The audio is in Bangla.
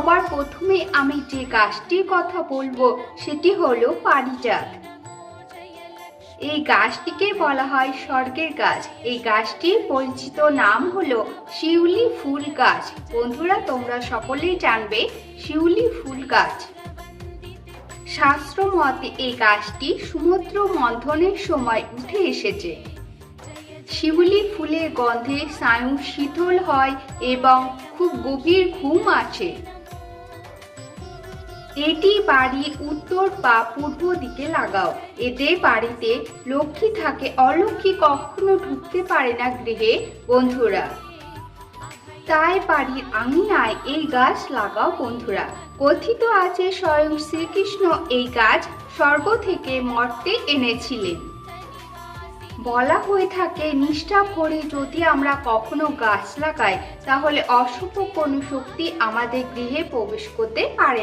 সবার প্রথমে আমি যে গাছটির কথা বলবো সেটি হলো পারিজাত। এই গাছটিকে বলা হয় স্বর্গের গাছ। এই গাছটির পরিচিত নাম হলো শিউলি ফুল গাছ। বন্ধুরা, তোমরা সকলেই জানবে শিউলি ফুল গাছ। শাস্ত্র মতে এই গাছটি সমুদ্র মন্থনের সময় উঠে এসেছে। শিউলি ফুলের গন্ধে স্নায়ু শীতল হয় এবং খুব গভীর ঘুম আসে। এটি বাড়ির উত্তর বা পূর্ব দিকে লাগাও। এতে বাড়িতে লক্ষ্মী থাকে, অলক্ষ্মী কখনো ঢুকতে পারে না গৃহে। বন্ধুরা, তাই বাড়ির আঙিনায় এই গাছ লাগাও। বন্ধুরা, কথিত আছে স্বয়ং শ্রীকৃষ্ণ এই গাছ স্বর্গ থেকে মর্তে এনেছিলেন। বলা হয়ে থাকে নিষ্ঠা ভরে যদি আমরা কখনো গাছ লাগাই তাহলে অশুভ কোনো শক্তি আমাদের গৃহে প্রবেশ করতে পারে।